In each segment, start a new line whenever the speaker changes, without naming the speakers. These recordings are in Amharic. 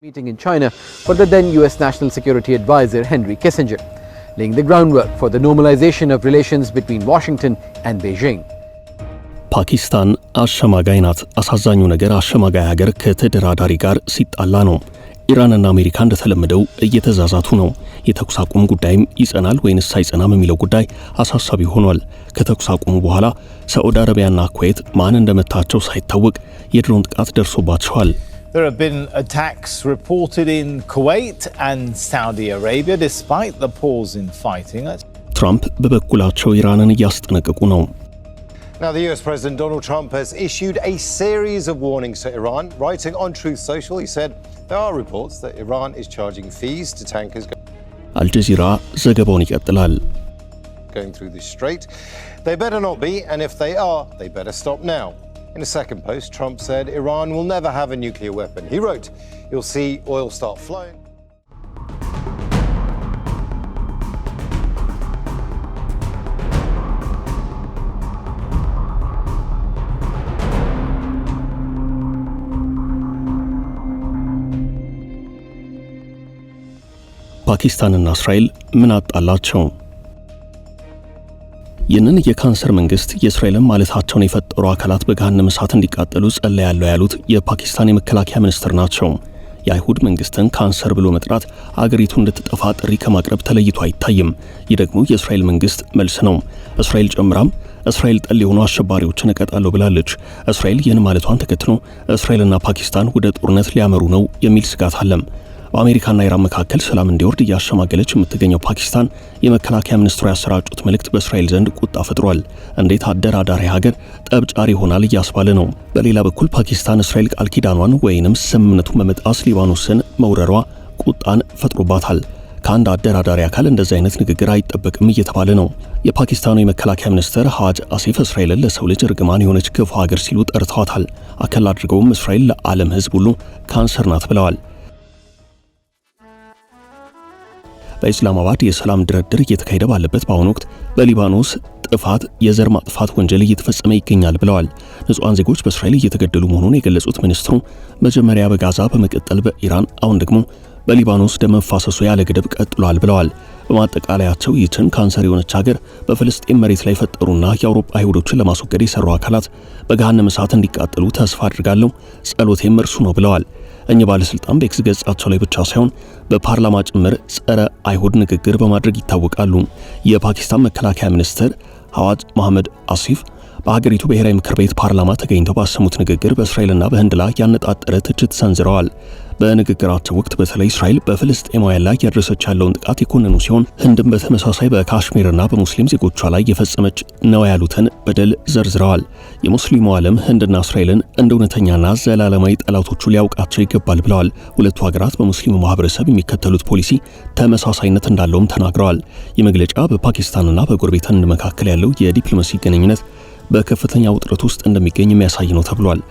meeting in China for the then US National Security Advisor Henry Kissinger, laying the groundwork for the normalization of relations between Washington and Beijing.
ፓኪስታን አሸማጋይ ናት። አሳዛኙ ነገር አሸማጋይ ሀገር ከተደራዳሪ ጋር ሲጣላ ነው። ኢራንና አሜሪካ እንደተለመደው እየተዛዛቱ ነው። የተኩስ አቁም ጉዳይም ይጸናል ወይንስ አይጸናም የሚለው ጉዳይ አሳሳቢ ሆኗል። ከተኩስ አቁሙ በኋላ ሳዑዲ አረቢያና ኩዌት ማን እንደመታቸው ሳይታወቅ የድሮን ጥቃት ደርሶባቸዋል።
There have been attacks reported in Kuwait and Saudi Arabia despite the pause in fighting.
ትራምፕ በበኩላቸው ኢራንን እያስጠነቀቁ ነው።
Now the US President Donald Trump has issued a series of warnings to Iran. Writing on Truth Social, he said there are reports that Iran is charging fees to tankers
አልጀዚራ ዘገባውን ይቀጥላል።
going through this strait. They better not be, and if they are, they better stop now. In a second post, Trump said Iran will never have a nuclear weapon. He wrote, "You'll see oil start flowing."
ፓኪስታንና እስራኤል ምን አጣላቸው? ይህንን የካንሰር መንግስት የእስራኤልን ማለታቸውን የፈጠሩ አካላት በገሃነመ እሳት እንዲቃጠሉ ጸልያለሁ ያሉት የፓኪስታን የመከላከያ ሚኒስትር ናቸው። የአይሁድ መንግስትን ካንሰር ብሎ መጥራት አገሪቱ እንድትጠፋ ጥሪ ከማቅረብ ተለይቶ አይታይም። ይህ ደግሞ የእስራኤል መንግስት መልስ ነው። እስራኤል ጨምራም እስራኤል ጠል የሆኑ አሸባሪዎችን እቀጣለሁ ብላለች። እስራኤል ይህን ማለቷን ተከትሎ እስራኤልና ፓኪስታን ወደ ጦርነት ሊያመሩ ነው የሚል ስጋት አለም። በአሜሪካና ኢራን መካከል ሰላም እንዲወርድ እያሸማገለች የምትገኘው ፓኪስታን የመከላከያ ሚኒስትሩ ያሰራጩት መልእክት በእስራኤል ዘንድ ቁጣ ፈጥሯል። እንዴት አደራዳሪ ሀገር ጠብጫሪ ይሆናል እያስባለ ነው። በሌላ በኩል ፓኪስታን እስራኤል ቃል ኪዳኗን ወይንም ስምምነቱን በመጣስ ሊባኖስን መውረሯ ቁጣን ፈጥሮባታል። ከአንድ አደራዳሪ አካል እንደዚህ አይነት ንግግር አይጠበቅም እየተባለ ነው። የፓኪስታኑ የመከላከያ ሚኒስትር ሐጅ አሲፍ እስራኤልን ለሰው ልጅ እርግማን የሆነች ክፉ ሀገር ሲሉ ጠርተዋታል። አከል አድርገውም እስራኤል ለዓለም ሕዝብ ሁሉ ካንሰር ናት ብለዋል። በኢስላማባድ የሰላም ድርድር እየተካሄደ ባለበት በአሁኑ ወቅት በሊባኖስ ጥፋት የዘር ማጥፋት ወንጀል እየተፈጸመ ይገኛል ብለዋል። ንጹሃን ዜጎች በእስራኤል እየተገደሉ መሆኑን የገለጹት ሚኒስትሩ መጀመሪያ በጋዛ በመቀጠል በኢራን አሁን ደግሞ በሊባኖስ ደም መፋሰሱ ያለ ገደብ ቀጥሏል ብለዋል። በማጠቃለያቸው ይህችን ካንሰር የሆነች ሀገር በፍልስጤም መሬት ላይ ፈጠሩና የአውሮፓ አይሁዶችን ለማስወገድ የሰሩ አካላት በገሃነመ እሳት እንዲቃጠሉ ተስፋ አድርጋለሁ፣ ጸሎቴም እርሱ ነው ብለዋል። እኚህ ባለስልጣን በኤክስ ገጻቸው ላይ ብቻ ሳይሆን በፓርላማ ጭምር ጸረ አይሁድ ንግግር በማድረግ ይታወቃሉ። የፓኪስታን መከላከያ ሚኒስትር ሐዋጅ መሐመድ አሲፍ በሀገሪቱ ብሔራዊ ምክር ቤት ፓርላማ ተገኝተው ባሰሙት ንግግር በእስራኤልና በህንድ ላይ ያነጣጠረ ትችት ሰንዝረዋል። በንግግራቸው ወቅት በተለይ እስራኤል በፍልስጤማውያን ላይ ያደረሰች ያለውን ጥቃት የኮነኑ ሲሆን ህንድም በተመሳሳይ በካሽሚርና በሙስሊም ዜጎቿ ላይ የፈጸመች ነው ያሉትን በደል ዘርዝረዋል። የሙስሊሙ ዓለም ህንድና እስራኤልን እንደ እውነተኛና ዘላለማዊ ጠላቶቹ ሊያውቃቸው ይገባል ብለዋል። ሁለቱ ሀገራት በሙስሊሙ ማህበረሰብ የሚከተሉት ፖሊሲ ተመሳሳይነት እንዳለውም ተናግረዋል። የመግለጫ በፓኪስታንና በጎረቤት ህንድ መካከል ያለው የዲፕሎማሲ ግንኙነት በከፍተኛ ውጥረት ውስጥ እንደሚገኝ የሚያሳይ ነው ተብሏል።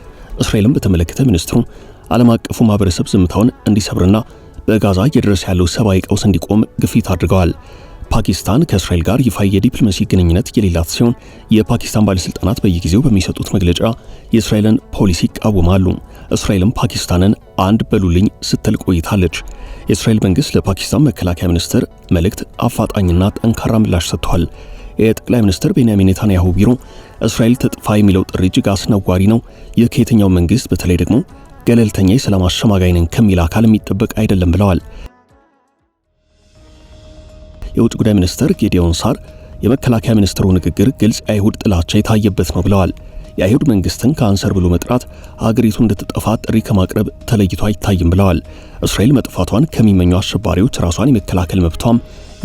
እስራኤልን በተመለከተ ሚኒስትሩ ዓለም አቀፉ ማህበረሰብ ዝምታውን እንዲሰብርና በጋዛ እየደረሰ ያለው ሰብአዊ ቀውስ እንዲቆም ግፊት አድርገዋል። ፓኪስታን ከእስራኤል ጋር ይፋ የዲፕሎማሲ ግንኙነት የሌላት ሲሆን የፓኪስታን ባለስልጣናት በየጊዜው በሚሰጡት መግለጫ የእስራኤልን ፖሊሲ ይቃወማሉ። እስራኤልም ፓኪስታንን አንድ በሉልኝ ስትል ቆይታለች። የእስራኤል መንግስት ለፓኪስታን መከላከያ ሚኒስትር መልእክት አፋጣኝና ጠንካራ ምላሽ ሰጥቷል። የጠቅላይ ሚኒስትር ቤንያሚን ኔታንያሁ ቢሮ እስራኤል ትጥፋ የሚለው ጥሪ እጅግ አስነዋሪ ነው፣ ይህ ከየትኛው መንግስት በተለይ ደግሞ ገለልተኛ የሰላም አሸማጋይ ነን ከሚል አካል የሚጠበቅ አይደለም ብለዋል። የውጭ ጉዳይ ሚኒስትር ጌዲዮን ሳር የመከላከያ ሚኒስትሩ ንግግር ግልጽ የአይሁድ ጥላቻ የታየበት ነው ብለዋል። የአይሁድ መንግስትን ካንሰር ብሎ መጥራት ሀገሪቱ እንድትጠፋ ጥሪ ከማቅረብ ተለይቶ አይታይም ብለዋል። እስራኤል መጥፋቷን ከሚመኙ አሸባሪዎች ራሷን የመከላከል መብቷም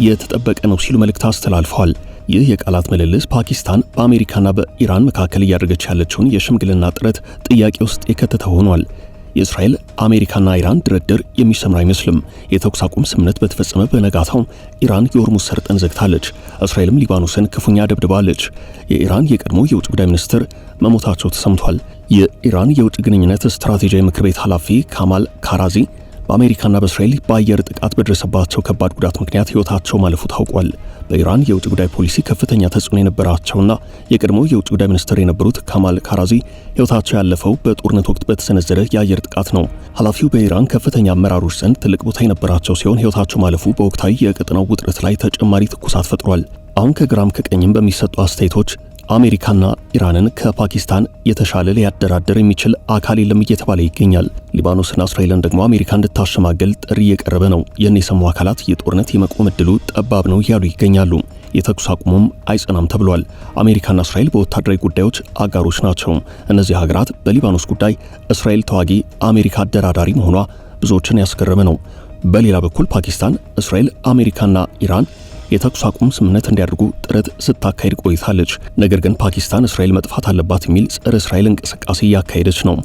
የተጠበቀ ነው ሲሉ መልእክት አስተላልፈዋል። ይህ የቃላት ምልልስ ፓኪስታን በአሜሪካና በኢራን መካከል እያደረገች ያለችውን የሽምግልና ጥረት ጥያቄ ውስጥ የከተተ ሆኗል። የእስራኤል አሜሪካና ኢራን ድርድር የሚሰምር አይመስልም። የተኩስ አቁም ስምምነት በተፈጸመ በነጋታው ኢራን የሆርሙዝ ሰርጥን ዘግታለች። እስራኤልም ሊባኖስን ክፉኛ ደብድባለች። የኢራን የቀድሞ የውጭ ጉዳይ ሚኒስትር መሞታቸው ተሰምቷል። የኢራን የውጭ ግንኙነት ስትራቴጂያዊ ምክር ቤት ኃላፊ ካማል ካራዚ በአሜሪካና በእስራኤል በአየር ጥቃት በደረሰባቸው ከባድ ጉዳት ምክንያት ሕይወታቸው ማለፉ ታውቋል። በኢራን የውጭ ጉዳይ ፖሊሲ ከፍተኛ ተጽዕኖ የነበራቸውና የቀድሞ የውጭ ጉዳይ ሚኒስትር የነበሩት ካማል ካራዚ ሕይወታቸው ያለፈው በጦርነት ወቅት በተሰነዘረ የአየር ጥቃት ነው። ኃላፊው በኢራን ከፍተኛ አመራሮች ዘንድ ትልቅ ቦታ የነበራቸው ሲሆን ሕይወታቸው ማለፉ በወቅታዊ የቀጠናው ውጥረት ላይ ተጨማሪ ትኩሳት ፈጥሯል። አሁን ከግራም ከቀኝም በሚሰጡ አስተያየቶች አሜሪካና ኢራንን ከፓኪስታን የተሻለ ሊያደራደር የሚችል አካል የለም እየተባለ ይገኛል። ሊባኖስና እስራኤልን ደግሞ አሜሪካ እንድታሸማገል ጥሪ እየቀረበ ነው። ይህን የሰሙ አካላት የጦርነት የመቆም ዕድሉ ጠባብ ነው እያሉ ይገኛሉ። የተኩስ አቁሙም አይጸናም ተብሏል። አሜሪካና እስራኤል በወታደራዊ ጉዳዮች አጋሮች ናቸው። እነዚህ ሀገራት በሊባኖስ ጉዳይ እስራኤል ተዋጊ፣ አሜሪካ አደራዳሪ መሆኗ ብዙዎችን ያስገረመ ነው። በሌላ በኩል ፓኪስታን፣ እስራኤል፣ አሜሪካና ኢራን የተኩስ አቁም ስምምነት እንዲያደርጉ ጥረት ስታካሄድ ቆይታለች። ነገር ግን ፓኪስታን እስራኤል መጥፋት አለባት የሚል ጸረ እስራኤል እንቅስቃሴ እያካሄደች ነው።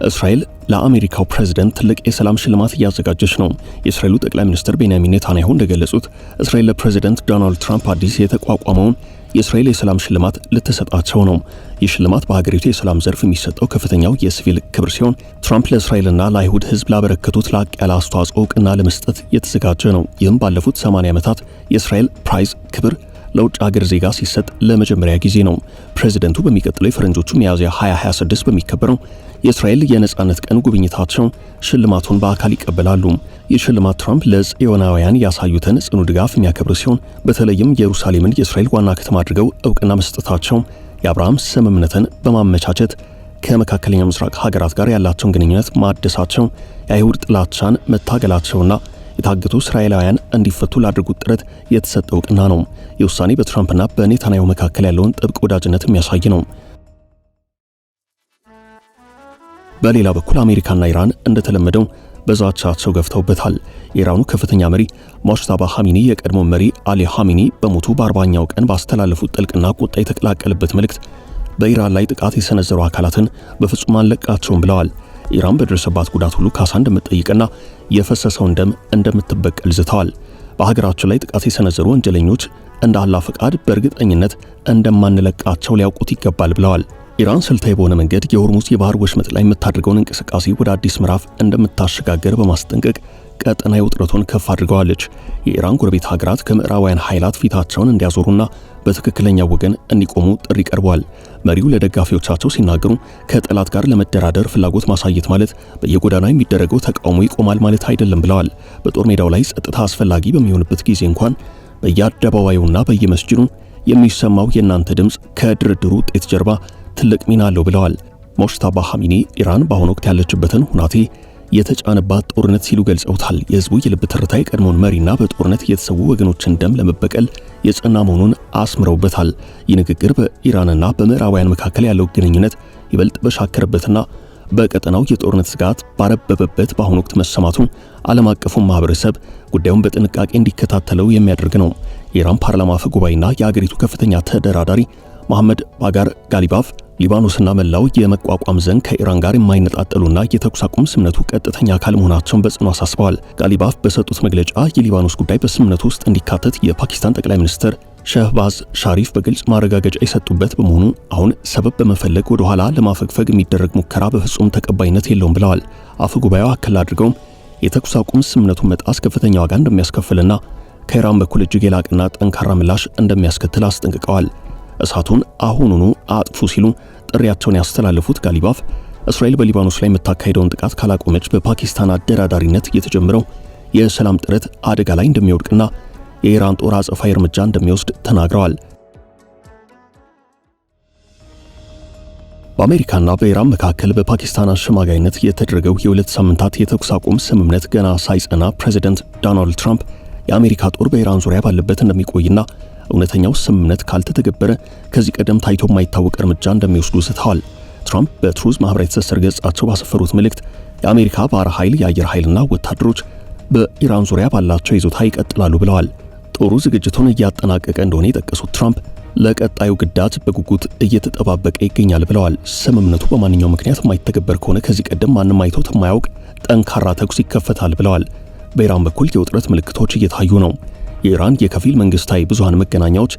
እስራኤል ለአሜሪካው ፕሬዝዳንት ትልቅ የሰላም ሽልማት እያዘጋጀች ነው። የእስራኤሉ ጠቅላይ ሚኒስትር ቤንያሚን ኔታንያሁ እንደገለጹት እስራኤል ለፕሬዝዳንት ዶናልድ ትራምፕ አዲስ የተቋቋመውን የእስራኤል የሰላም ሽልማት ልትሰጣቸው ነው። ይህ ሽልማት በሀገሪቱ የሰላም ዘርፍ የሚሰጠው ከፍተኛው የሲቪል ክብር ሲሆን ትራምፕ ለእስራኤልና ለአይሁድ ሕዝብ ላበረከቱት ላቅ ያለ አስተዋጽኦ እውቅና ለመስጠት የተዘጋጀ ነው። ይህም ባለፉት 80 ዓመታት የእስራኤል ፕራይዝ ክብር ለውጭ ሀገር ዜጋ ሲሰጥ ለመጀመሪያ ጊዜ ነው። ፕሬዝደንቱ በሚቀጥለው የፈረንጆቹ ሚያዝያ 2026 በሚከበረው የእስራኤል የነጻነት ቀን ጉብኝታቸው ሽልማቱን በአካል ይቀበላሉ። ይህ ሽልማት ትራምፕ ለጽዮናውያን ያሳዩትን ጽኑ ድጋፍ የሚያከብር ሲሆን በተለይም ኢየሩሳሌምን የእስራኤል ዋና ከተማ አድርገው እውቅና መስጠታቸው የአብርሃም ስምምነትን በማመቻቸት ከመካከለኛው ምስራቅ ሀገራት ጋር ያላቸውን ግንኙነት ማደሳቸው፣ የአይሁድ ጥላቻን መታገላቸውና የታገቱ እስራኤላውያን እንዲፈቱ ላድርጉት ጥረት የተሰጠ እውቅና ነው። ይህ ውሳኔ በትራምፕና በኔታንያሁ መካከል ያለውን ጥብቅ ወዳጅነት የሚያሳይ ነው። በሌላ በኩል አሜሪካና ኢራን እንደተለመደው በዛቻቸው ገፍተውበታል። የኢራኑ ከፍተኛ መሪ ሙጅተባ ኻሜኒ የቀድሞ መሪ አሊ ኻሜኒ በሞቱ በ40ኛው ቀን ባስተላለፉት ጥልቅና ቁጣ የተቀላቀለበት መልእክት በኢራን ላይ ጥቃት የሰነዘሩ አካላትን በፍጹም አንለቃቸውም ብለዋል። ኢራን በደረሰባት ጉዳት ሁሉ ካሳ እንደምትጠይቅና የፈሰሰውን ደም እንደምትበቀል ዝተዋል። በሀገራቸው ላይ ጥቃት የሰነዘሩ ወንጀለኞች እንደ አላህ ፈቃድ በእርግጠኝነት እንደማንለቃቸው ሊያውቁት ይገባል ብለዋል። ኢራን ስልታዊ በሆነ መንገድ የሆርሙዝ የባህር ወሽመጥ ላይ የምታደርገውን እንቅስቃሴ ወደ አዲስ ምዕራፍ እንደምታሸጋገር በማስጠንቀቅ ቀጠናዊ ውጥረቱን ከፍ አድርገዋለች። የኢራን ጎረቤት ሀገራት ከምዕራባውያን ኃይላት ፊታቸውን እንዲያዞሩና በትክክለኛ ወገን እንዲቆሙ ጥሪ ቀርበዋል። መሪው ለደጋፊዎቻቸው ሲናገሩ ከጠላት ጋር ለመደራደር ፍላጎት ማሳየት ማለት በየጎዳናው የሚደረገው ተቃውሞ ይቆማል ማለት አይደለም ብለዋል። በጦር ሜዳው ላይ ጸጥታ አስፈላጊ በሚሆንበት ጊዜ እንኳን በየአደባባዩና በየመስጂዱ የሚሰማው የእናንተ ድምፅ ከድርድሩ ውጤት ጀርባ ትልቅ ሚና አለው ብለዋል። ሙጅተባ ኻሜኒ ኢራን በአሁኑ ወቅት ያለችበትን ሁናቴ የተጫነባት ጦርነት ሲሉ ገልጸውታል። የህዝቡ የልብ ትርታ የቀድሞውን መሪና በጦርነት የተሰዉ ወገኖችን ደም ለመበቀል የጸና መሆኑን አስምረውበታል። ይህ ንግግር በኢራንና በምዕራባውያን መካከል ያለው ግንኙነት ይበልጥ በሻከረበትና በቀጠናው የጦርነት ስጋት ባረበበበት በአሁኑ ወቅት መሰማቱ ዓለም አቀፉን ማህበረሰብ ጉዳዩን በጥንቃቄ እንዲከታተለው የሚያደርግ ነው። የኢራን ፓርላማ አፈ ጉባኤና የአገሪቱ ከፍተኛ ተደራዳሪ መሐመድ ባጋር ጋሊባፍ ሊባኖስና መላው የመቋቋም ዘንግ ከኢራን ጋር የማይነጣጠሉና የተኩስ አቁም ስምምነቱ ቀጥተኛ አካል መሆናቸውን በጽኑ አሳስበዋል። ጋሊባፍ በሰጡት መግለጫ የሊባኖስ ጉዳይ በስምምነቱ ውስጥ እንዲካተት የፓኪስታን ጠቅላይ ሚኒስትር ሸህባዝ ሻሪፍ በግልጽ ማረጋገጫ የሰጡበት በመሆኑ አሁን ሰበብ በመፈለግ ወደ ኋላ ለማፈግፈግ የሚደረግ ሙከራ በፍጹም ተቀባይነት የለውም ብለዋል። አፈ ጉባኤው አከል አድርገውም የተኩስ አቁም ስምምነቱን መጣስ ከፍተኛ ዋጋ እንደሚያስከፍልና ከኢራን በኩል እጅግ የላቀና ጠንካራ ምላሽ እንደሚያስከትል አስጠንቅቀዋል። እሳቱን አሁኑኑ አጥፉ ሲሉ ጥሪያቸውን ያስተላለፉት ጋሊባፍ እስራኤል በሊባኖስ ላይ የምታካሄደውን ጥቃት ካላቆመች በፓኪስታን አደራዳሪነት የተጀመረው የሰላም ጥረት አደጋ ላይ እንደሚወድቅና የኢራን ጦር አጸፋዊ እርምጃ እንደሚወስድ ተናግረዋል። በአሜሪካና በኢራን መካከል በፓኪስታን አሸማጋይነት የተደረገው የሁለት ሳምንታት የተኩስ አቁም ስምምነት ገና ሳይጸና ፕሬዝዳንት ዶናልድ ትራምፕ የአሜሪካ ጦር በኢራን ዙሪያ ባለበት እንደሚቆይና እውነተኛው ስምምነት ካልተተገበረ ከዚህ ቀደም ታይቶ የማይታወቅ እርምጃ እንደሚወስዱ ዝተዋል። ትራምፕ በትሩዝ ማህበራዊ ትስስር ገጻቸው ባሰፈሩት መልእክት የአሜሪካ ባህር ኃይል፣ የአየር ኃይልና ወታደሮች በኢራን ዙሪያ ባላቸው ይዞታ ይቀጥላሉ ብለዋል። ጦሩ ዝግጅቱን እያጠናቀቀ እንደሆነ የጠቀሱት ትራምፕ ለቀጣዩ ግዳጅ በጉጉት እየተጠባበቀ ይገኛል ብለዋል። ስምምነቱ በማንኛውም ምክንያት የማይተገበር ከሆነ ከዚህ ቀደም ማንም አይቶት የማያውቅ ጠንካራ ተኩስ ይከፈታል ብለዋል። በኢራን በኩል የውጥረት ምልክቶች እየታዩ ነው። የኢራን የከፊል መንግስታዊ ብዙሃን መገናኛዎች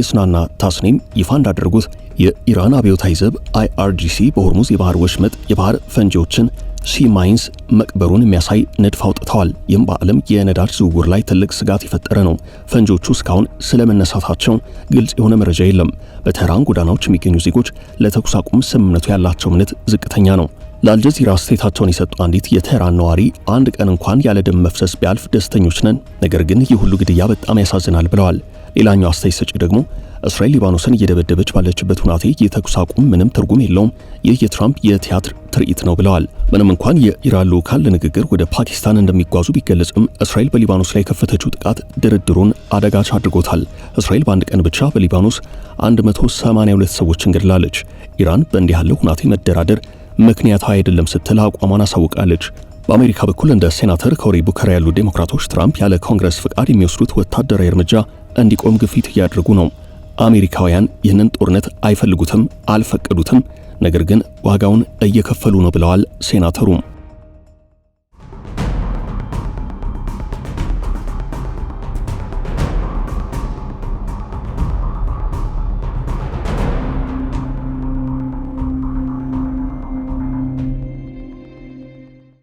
ኢስናና ታስኒም ይፋ እንዳደረጉት የኢራን አብዮታዊ ዘብ IRGC በሆርሙዝ የባህር ወሽመጥ የባህር ፈንጂዎችን ሲ ማይንስ መቅበሩን የሚያሳይ ንድፍ አውጥተዋል። ይህም በዓለም የነዳጅ ዝውውር ላይ ትልቅ ስጋት የፈጠረ ነው። ፈንጆቹ እስካሁን ስለመነሳታቸው ግልጽ የሆነ መረጃ የለም። በቴህራን ጎዳናዎች የሚገኙ ዜጎች ለተኩስ አቁም ስምምነቱ ያላቸው እምነት ዝቅተኛ ነው። ለአልጀዚራ አስተያየታቸውን የሰጡ አንዲት የቴህራን ነዋሪ አንድ ቀን እንኳን ያለ ደም መፍሰስ ቢያልፍ ደስተኞች ነን፣ ነገር ግን ይህ ሁሉ ግድያ በጣም ያሳዝናል ብለዋል። ሌላኛው አስተያየት ሰጪ ደግሞ እስራኤል ሊባኖስን እየደበደበች ባለችበት ሁናቴ የተኩስ አቁም ምንም ትርጉም የለውም፣ ይህ የትራምፕ የቲያትር ትርኢት ነው ብለዋል። ምንም እንኳን የኢራን ልዑካን ለንግግር ወደ ፓኪስታን እንደሚጓዙ ቢገለጽም እስራኤል በሊባኖስ ላይ የከፈተችው ጥቃት ድርድሩን አደጋች አድርጎታል። እስራኤል በአንድ ቀን ብቻ በሊባኖስ 182 ሰዎችን ገድላለች። ኢራን በእንዲህ ያለው ሁናቴ መደራደር ምክንያታዊ አይደለም ስትል አቋሟን አሳውቃለች። በአሜሪካ በኩል እንደ ሴናተር ኮሪ ቡከር ያሉ ዴሞክራቶች ትራምፕ ያለ ኮንግረስ ፍቃድ የሚወስዱት ወታደራዊ እርምጃ እንዲቆም ግፊት እያደረጉ ነው። አሜሪካውያን ይህንን ጦርነት አይፈልጉትም፣ አልፈቀዱትም፣ ነገር ግን ዋጋውን እየከፈሉ ነው ብለዋል ሴናተሩ።